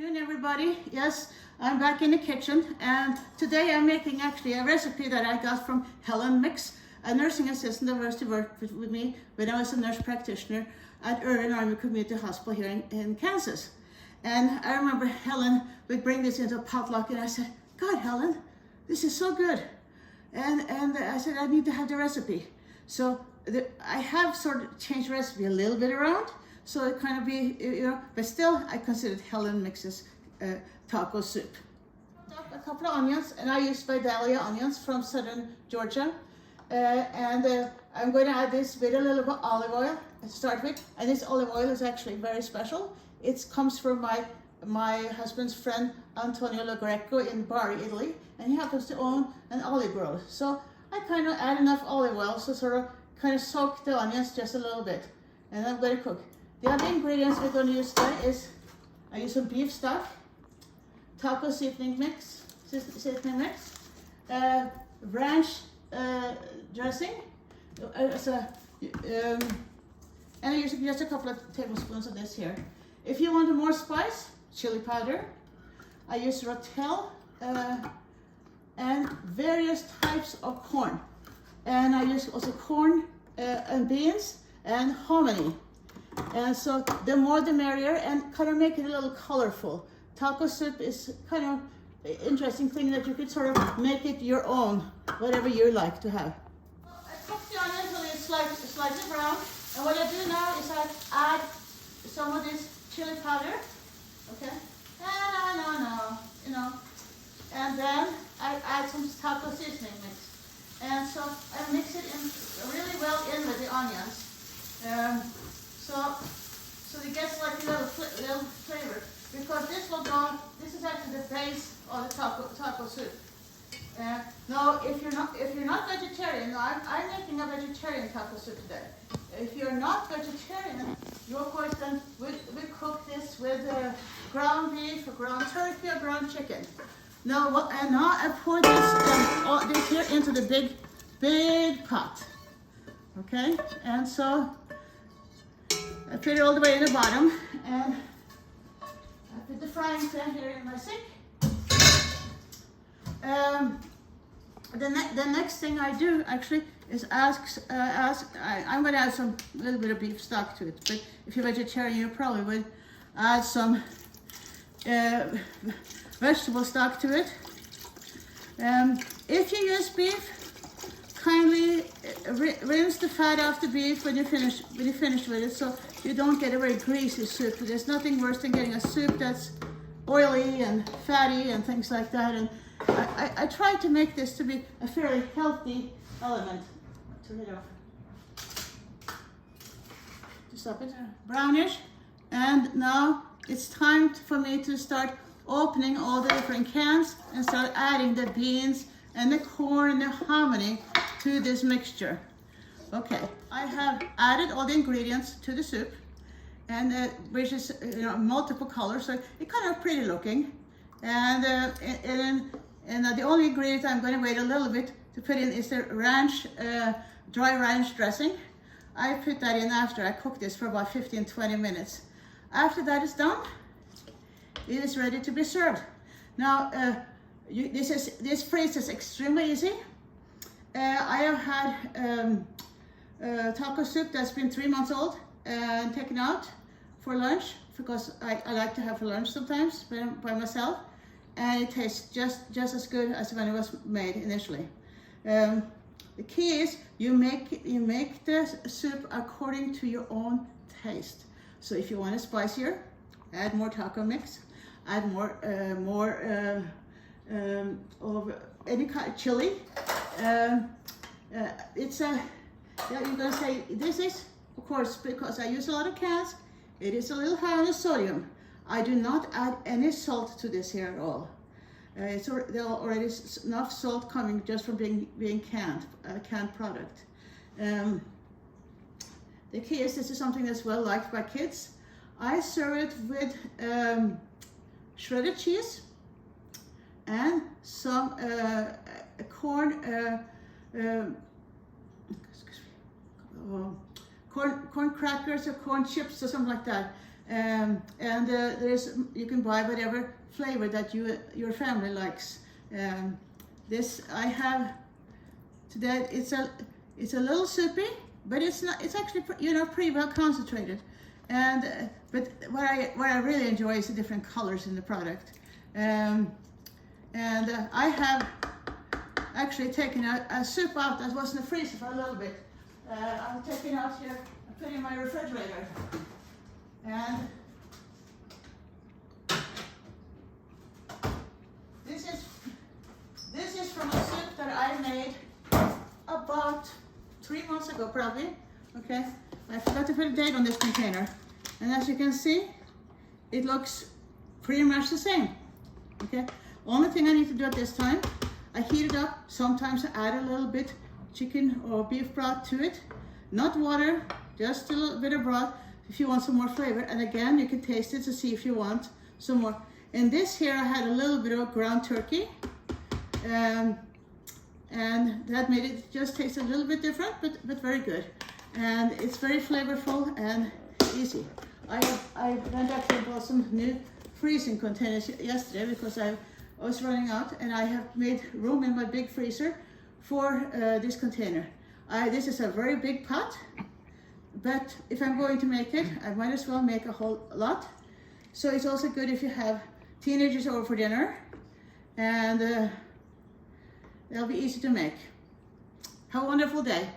Afternoon, everybody. Yes, I'm back in the kitchen, and today I'm making actually a recipe that I got from Helen Mix, a nursing assistant that was to work with me when I was a nurse practitioner at Irving Army Community Hospital here in Kansas. And I remember Helen would bring this into a potluck, and I said, God, Helen, this is so good. And I said, I need to have the recipe. So I have sort of changed the recipe a little bit around, so it kind of be, but still I considered Helen Mix's taco soup. A couple of onions, and I used Vidalia onions from southern Georgia. I'm going to add this with a little bit of olive oil to start with. And this olive oil is actually very special. It comes from my husband's friend Antonio Lo Greco in Bari, Italy, and he happens to own an olive grove. So I kind of add enough olive oil to sort of kind of soak the onions just a little bit, and I'm going to cook. The other ingredients we're going to use today is I use some beef stock, taco seasoning mix, ranch dressing, and I use just a couple of tablespoons of this here. If you want more spice, chili powder. I use rotel and various types of corn. And I use also corn and beans and hominy. And so the more the merrier, and kind of make it a little colorful. Taco soup is kind of an interesting thing that you could sort of make it your own, whatever you like to have. I cook the onion until it's slightly brown. And what I do now is I add some of this chili powder, okay? And then I add some taco seasoning mix. And so I mix it in really well in with the onions. So it gets like a little flavor. Because this is actually the base of the taco soup. Now, if you're not vegetarian, now I'm making a vegetarian taco soup today. If you're not vegetarian, you of course then we cook this with ground beef, or ground turkey, or ground chicken. Now I pour this here into the big pot. Okay, and so I put it all the way in the bottom, and I put the frying pan here in my sink. The next thing I do actually is I'm going to add a little bit of beef stock to it. But if you're vegetarian, you probably would add some vegetable stock to it. If you use beef, kindly rinse the fat off the beef when you finish with it, so you don't get a very greasy soup. There's nothing worse than getting a soup that's oily and fatty and things like that. And I try to make this to be a fairly healthy element. Turn it off. Just up it, brownish. And now it's time for me to start opening all the different cans and start adding the beans and the corn and the hominy to this mixture. Okay, I have added all the ingredients to the soup, and which is multiple colors, so it's kind of pretty looking. And the only ingredient I'm going to wait a little bit to put in is the dry ranch dressing. I put that in after I cook this for about 15-20 minutes. After that is done, it is ready to be served. Now, this freeze is extremely easy. I have had taco soup that's been 3 months old and taken out for lunch, because I like to have for lunch sometimes by myself, and it tastes just as good as when it was made initially. The key is you make the soup according to your own taste. So if you want it spicier, add more taco mix, add more of any kind of chili. You're gonna say this is, of course, because I use a lot of cans, it is a little high on the sodium. I do not add any salt to this here at all. There's already enough salt coming just from being canned product. The key is this is something that's well liked by kids. I serve it with shredded cheese and some corn crackers or corn chips or something like that. You can buy whatever flavor that your family likes. This I have today. It's a little soupy, but it's not. It's actually pretty well concentrated. And but what I really enjoy is the different colors in the product. I have actually taken a soup out that was in the freezer for a little bit. I'm taking out here and putting in my refrigerator. And this is from a soup that I made about 3 months ago, probably. Okay, I forgot to put a date on this container. And as you can see, it looks pretty much the same. Okay, only thing I need to do at this time, I heat it up. Sometimes I add a little bit chicken or beef broth to it. Not water, just a little bit of broth if you want some more flavor. And again, you can taste it to see if you want some more. In this here, I had a little bit of ground turkey. And that made it just taste a little bit different, but very good. And it's very flavorful and easy. I went up and bought some new freezing containers yesterday because I was running out, and I have made room in my big freezer for this container. This is a very big pot, but if I'm going to make it, I might as well make a whole lot. So it's also good if you have teenagers over for dinner, and they'll be easy to make. Have a wonderful day.